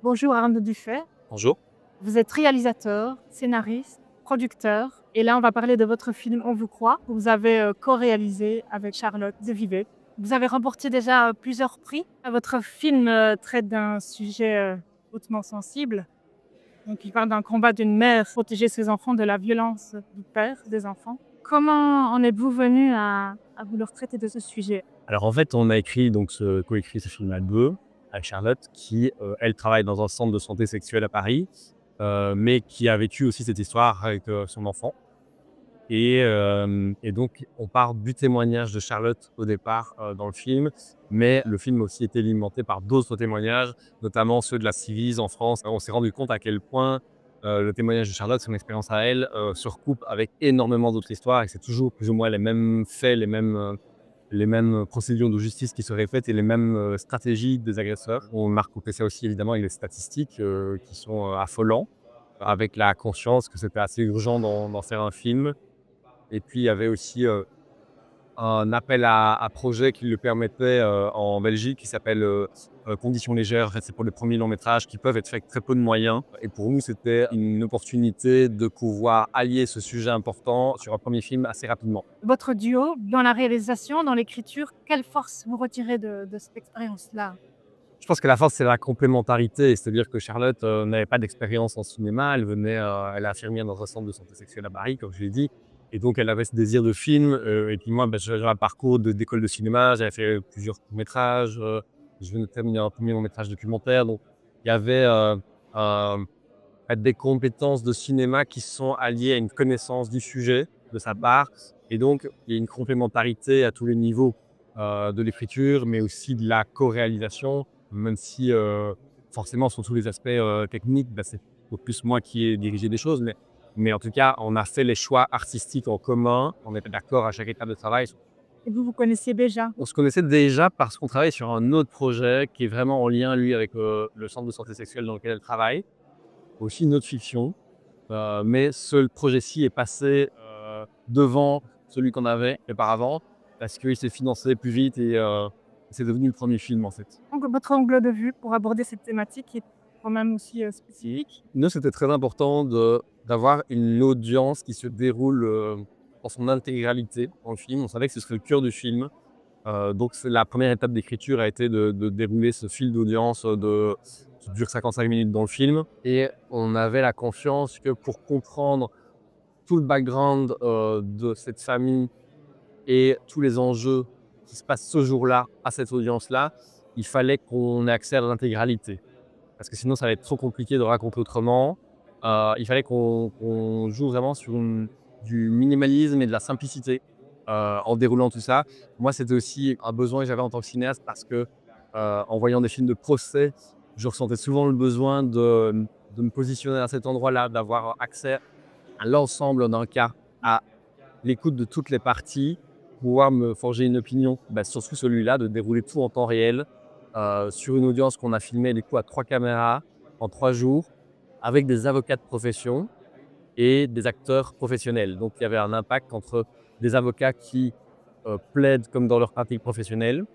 Bonjour Arnaud Dufay, Bonjour. vous êtes réalisateur, scénariste, producteur et là on va parler de votre film On vous croit, que vous avez co-réalisé avec Charlotte de Vivet. Vous avez remporté déjà plusieurs prix. Votre film traite d'un sujet hautement sensible. Donc il parle d'un combat d'une mère protéger ses enfants de la violence du père des enfants. Comment en êtes-vous venu à vouloir traiter de ce sujet? Alors en fait, on a coécrit ce film à 2 avec Charlotte qui, elle travaille dans un centre de santé sexuelle à Paris, mais qui a vécu aussi cette histoire avec, son enfant et donc on part du témoignage de Charlotte au départ, dans le film, mais le film a aussi été alimenté par d'autres témoignages, notamment ceux de la Ciivise en France. On s'est rendu compte à quel point, le témoignage de Charlotte, son expérience à elle, se recoupe avec énormément d'autres histoires et que c'est toujours plus ou moins les mêmes faits, les mêmes procédures de justice qui seraient faites et les mêmes, stratégies des agresseurs. On a recoupé ça aussi évidemment avec les statistiques, qui sont, affolants, avec la conscience que c'était assez urgent d'en faire un film et puis il y avait aussi, un appel à projets qui le permettait, en Belgique qui s'appelle, Conditions légères. En fait, c'est pour les premiers longs métrages qui peuvent être faits avec très peu de moyens et pour nous, c'était une opportunité de pouvoir allier ce sujet important sur un premier film assez rapidement. Votre duo, dans la réalisation, dans l'écriture, quelle force vous retirez de cette expérience-là? Je pense que la force, c'est la complémentarité. C'est-à-dire que Charlotte, n'avait pas d'expérience en cinéma. Elle est infirmière dans un centre de santé sexuelle à Paris, comme je l'ai dit et donc elle avait ce désir de film, et puis moi, j'avais un parcours d'école de cinéma. J'avais fait plusieurs courts-métrages, je venais de terminer un premier long-métrage documentaire. Donc il y avait, un des compétences de cinéma qui sont alliées à une connaissance du sujet de sa part et donc il y a une complémentarité à tous les niveaux, de l'écriture, mais aussi de la co-réalisation. Même si, forcément sur tous les aspects, techniques, c'est plus moi qui ai dirigé des choses, mais en tout cas, on a fait les choix artistiques en commun. On était d'accord à chaque étape de travail. Et vous vous connaissiez déjà? On se connaissait déjà parce qu'on travaille sur un autre projet qui est vraiment en lien, lui, avec, le centre de santé sexuelle dans lequel elle travaille. Aussi une autre fiction, mais ce projet-ci est passé, devant celui qu'on avait auparavant parce qu'il s'est financé plus vite et c'est devenu le premier film, en fait. Donc votre angle de vue pour aborder cette thématique qui est quand même aussi spécifique. Nous, c'était très important d'avoir une audience qui se déroule, dans son intégralité dans le film. On savait que ce serait le cœur du film, donc c'est la première étape d'écriture a été de dérouler ce fil d'audience, qui dure 55 minutes dans le film et on avait la confiance que pour comprendre tout le background, de cette famille et tous les enjeux qui se passent ce jour-là, à cette audience-là, il fallait qu'on ait accès à l'intégralité. Parce que sinon, ça va être trop compliqué de raconter autrement. Il fallait qu'on joue vraiment sur du minimalisme et de la simplicité, en déroulant tout ça. Moi, c'était aussi un besoin que j'avais en tant que cinéaste parce que, en voyant des films de procès, je ressentais souvent le besoin de me positionner à cet endroit-là, d'avoir accès à l'ensemble d'un cas, à l'écoute de toutes les parties, pouvoir me forger une opinion, sur celui-là, de dérouler tout en temps réel, sur une audience qu'on a filmée du coup à 3 caméras, en 3 jours, avec des avocats de profession et des acteurs professionnels. Donc il y avait un impact entre des avocats qui, plaident comme dans leur pratique professionnelle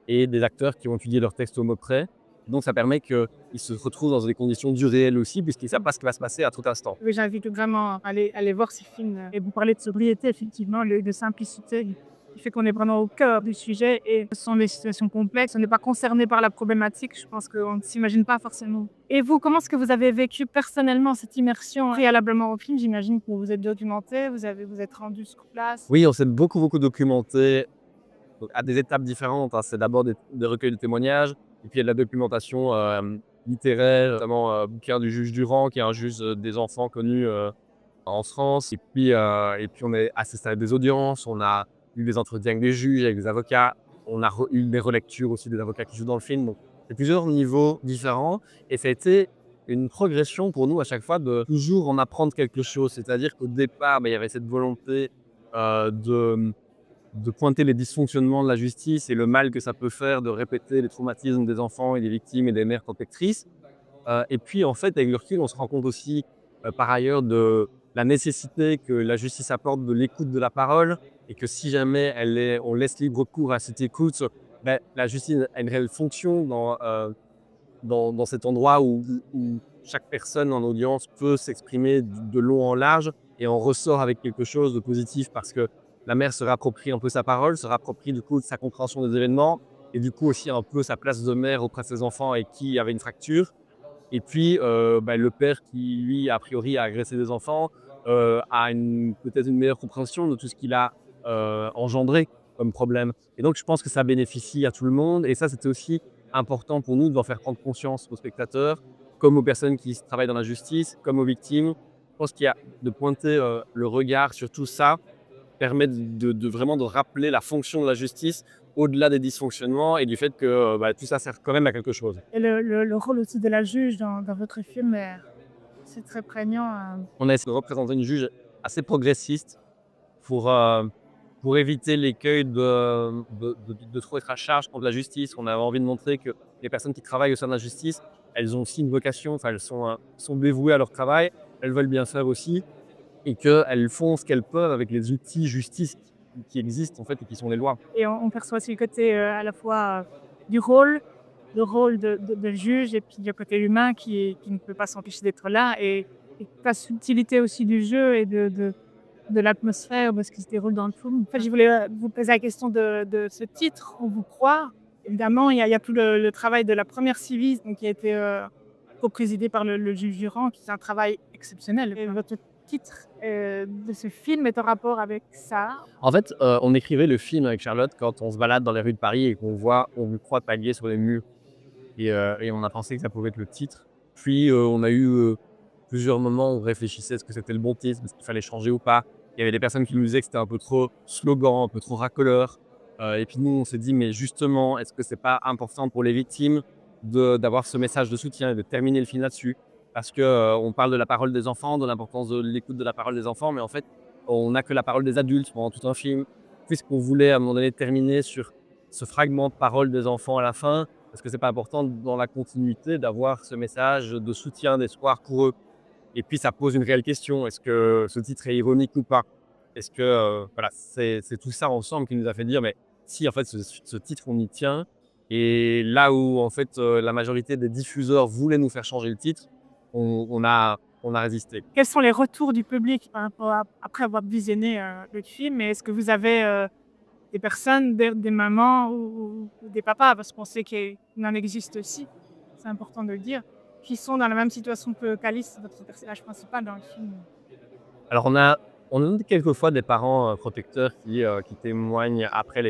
et des acteurs qui ont étudié leur texte au mot près. Donc ça permet qu'ils se retrouvent dans des conditions du réel aussi, puisqu'ils ne savent pas ce qui va se passer à tout instant. Oui, j'invite vraiment à aller voir ces films. Et vous parlez de sobriété, effectivement, de simplicité qui fait qu'on est vraiment au cœur du sujet et ce sont des situations complexes. On n'est pas concerné par la problématique. Je pense qu'on ne s'imagine pas forcément. Et vous, comment est-ce que vous avez vécu personnellement cette immersion préalablement au film? J'imagine que vous vous êtes documenté, vous êtes rendu sur place. Oui, on s'est beaucoup, beaucoup documenté. Donc à des étapes différentes, hein. C'est d'abord des recueils de témoignages et puis il y a de la documentation, littéraire, notamment, bouquin du juge Durand, qui est un juge, des enfants connu, en France et puis on est assisté à des audiences, on a eu des entretiens avec des juges, avec des avocats, on a eu des relectures aussi des avocats qui jouent dans le film, donc c'est plusieurs niveaux différents et ça a été une progression pour nous à chaque fois de toujours en apprendre quelque chose. C'est-à-dire qu'au départ, il y avait cette volonté, de pointer les dysfonctionnements de la justice et le mal que ça peut faire de répéter les traumatismes des enfants et des victimes et des mères protectrices. Et puis en fait, avec le recul, on se rend compte aussi, par ailleurs, de la nécessité que la justice apporte de l'écoute de la parole et que si jamais on laisse libre cours à cette écoute, la justice a une réelle fonction dans cet endroit où chaque personne en audience peut s'exprimer de long en large et en ressort avec quelque chose de positif parce que la mère se réapproprie un peu sa parole, se réapproprie du coup sa compréhension des événements et du coup aussi un peu sa place de mère auprès de ses enfants et qui avait une fracture. Et puis le père qui, lui, a priori, a agressé des enfants, a peut-être une meilleure compréhension de tout ce qu'il a engendré comme problème. Et donc, je pense que ça bénéficie à tout le monde. Et ça, c'était aussi important pour nous de faire prendre conscience aux spectateurs, comme aux personnes qui travaillent dans la justice, comme aux victimes. Je pense qu'il y a de pointer le regard sur tout ça permet de vraiment de rappeler la fonction de la justice au-delà des dysfonctionnements et du fait que tout ça sert quand même à quelque chose. Et le rôle aussi de la juge dans votre film, c'est très prégnant. On a essayé de représenter une juge assez progressiste pour, pour éviter l'écueil de trop être à charge contre la justice. On avait envie de montrer que les personnes qui travaillent au sein de la justice, elles ont aussi une vocation, enfin, elles sont dévouées à leur travail, elles veulent bien faire aussi et qu'elles font ce qu'elles peuvent avec les outils justice qui existent en fait et qui sont les lois. Et on perçoit aussi le côté à la fois du rôle, le rôle de juge et puis le côté humain qui ne peut pas s'empêcher d'être là et la subtilité aussi du jeu et de l'atmosphère de ce qui se déroule dans le film. En fait, je voulais vous poser la question de ce titre, On vous croit. Évidemment, il y a tout le travail de la première civile donc, qui a été co-présidé par le juge Durand, qui est un travail exceptionnel. Et votre titre de ce film est en rapport avec ça. En fait, on écrivait le film avec Charlotte quand on se balade dans les rues de Paris et qu'on voit On vous croit palier sur les murs. Et on a pensé que ça pouvait être le titre. Puis on a eu plusieurs moments où on réfléchissait, est-ce que c'était le bon titre, est-ce qu'il fallait changer ou pas. Il y avait des personnes qui nous disaient que c'était un peu trop slogan, un peu trop racoleur. Et puis nous, on s'est dit, mais justement, est-ce que c'est pas important pour les victimes d'avoir ce message de soutien et de terminer le film là-dessus? Parce que on parle de la parole des enfants, de l'importance de l'écoute de la parole des enfants, mais en fait, on n'a que la parole des adultes pendant tout un film. Puisqu'on voulait à un moment donné terminer sur ce fragment de parole des enfants à la fin, est-ce que c'est pas important dans la continuité d'avoir ce message de soutien, d'espoir pour eux? Et puis ça pose une réelle question, est-ce que ce titre est ironique ou pas? Est-ce que, voilà, c'est tout ça ensemble qui nous a fait dire: «Mais si, en fait, ce titre, on y tient» et là où, en fait, la majorité des diffuseurs voulaient nous faire changer le titre, on a résisté. Quels sont les retours du public par rapport après avoir visionné le film? Et est-ce que vous avez des personnes, des mamans ou des papas, parce qu'on sait qu'il en existe aussi, c'est important de le dire, qui sont dans la même situation que qu'Alice, votre personnage principal dans le film? Alors on a quelquefois des parents, protecteurs qui témoignent après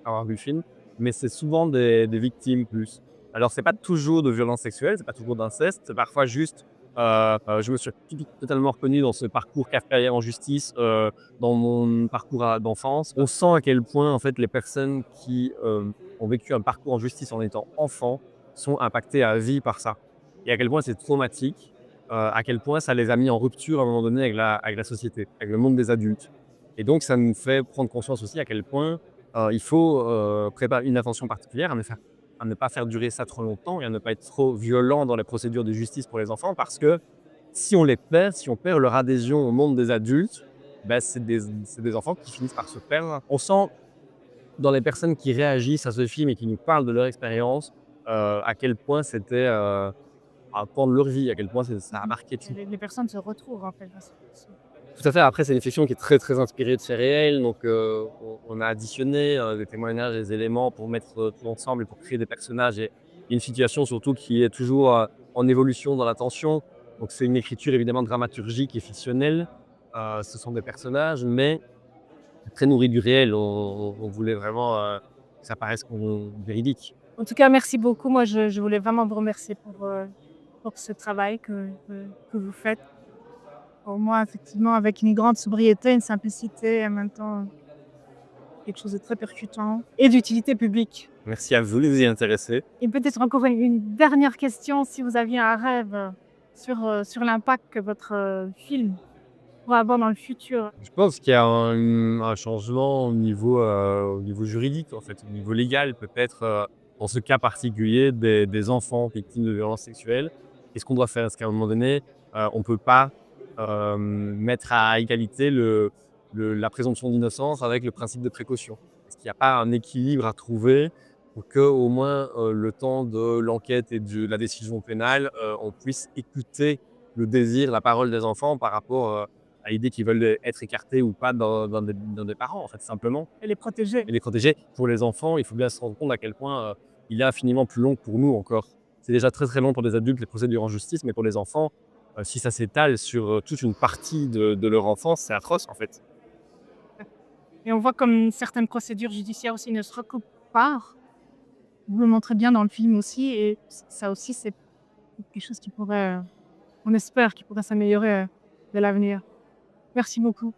avoir vu le film, mais c'est souvent des victimes plus. Alors c'est pas toujours de violences sexuelles, c'est pas toujours d'inceste, c'est parfois juste, je me suis totalement reconnu dans ce parcours carrière en justice, dans mon parcours d'enfance. On sent à quel point en fait les personnes qui, ont vécu un parcours en justice en étant enfants sont impactées à vie par ça et à quel point c'est traumatique. À quel point ça les a mis en rupture à un moment donné avec la société, avec le monde des adultes. Et donc ça nous fait prendre conscience aussi à quel point il faut préparer une attention particulière à ne pas faire durer ça trop longtemps et à ne pas être trop violent dans les procédures de justice pour les enfants parce que si on les perd, si on perd leur adhésion au monde des adultes, c'est des enfants qui finissent par se perdre. On sent dans les personnes qui réagissent à ce film et qui nous parlent de leur expérience à quel point c'était un pan de leur vie, à quel point ça a marqué tout. Les personnes se retrouvent en fait dans Tout à fait. Après, c'est une fiction qui est très, très inspirée de faits réels. Donc, on a additionné des témoignages, des éléments pour mettre tout ensemble et pour créer des personnages et une situation surtout qui est toujours en évolution dans la tension. Donc, c'est une écriture évidemment dramaturgique et fictionnelle. Ce sont des personnages, mais très nourris du réel. On voulait vraiment que ça paraisse véridique. En tout cas, merci beaucoup. Moi, je voulais vraiment vous remercier pour ce travail que vous faites. Pour moi, effectivement, avec une grande sobriété, une simplicité et en même temps quelque chose de très percutant et d'utilité publique. Merci à vous de vous y intéresser. Et peut-être encore une dernière question, si vous aviez un rêve sur l'impact que votre film pourra avoir dans le futur. Je pense qu'il y a un changement au niveau juridique, en fait, au niveau légal, peut-être, dans ce cas particulier des enfants victimes de violences sexuelles. Qu'est-ce qu'on doit faire? Est-ce qu'à un moment donné, on ne peut pas mettre à égalité la présomption d'innocence avec le principe de précaution? Est-ce qu'il n'y a pas un équilibre à trouver pour qu'au moins le temps de l'enquête et de la décision pénale, on puisse écouter le désir, la parole des enfants par rapport à l'idée qu'ils veulent être écartés ou pas dans des parents, en fait, simplement, Et les protéger. et les protéger. Pour les enfants, il faut bien se rendre compte à quel point il est infiniment plus long que pour nous encore. C'est déjà très très long pour des adultes, les procédures en justice, mais pour les enfants, si ça s'étale sur toute une partie de leur enfance, c'est atroce, en fait. Et on voit comme certaines procédures judiciaires aussi ne se recoupent pas. Vous le montrez bien dans le film aussi et ça aussi, c'est quelque chose qui pourrait, on espère, qui pourrait s'améliorer, de l'avenir. Merci beaucoup.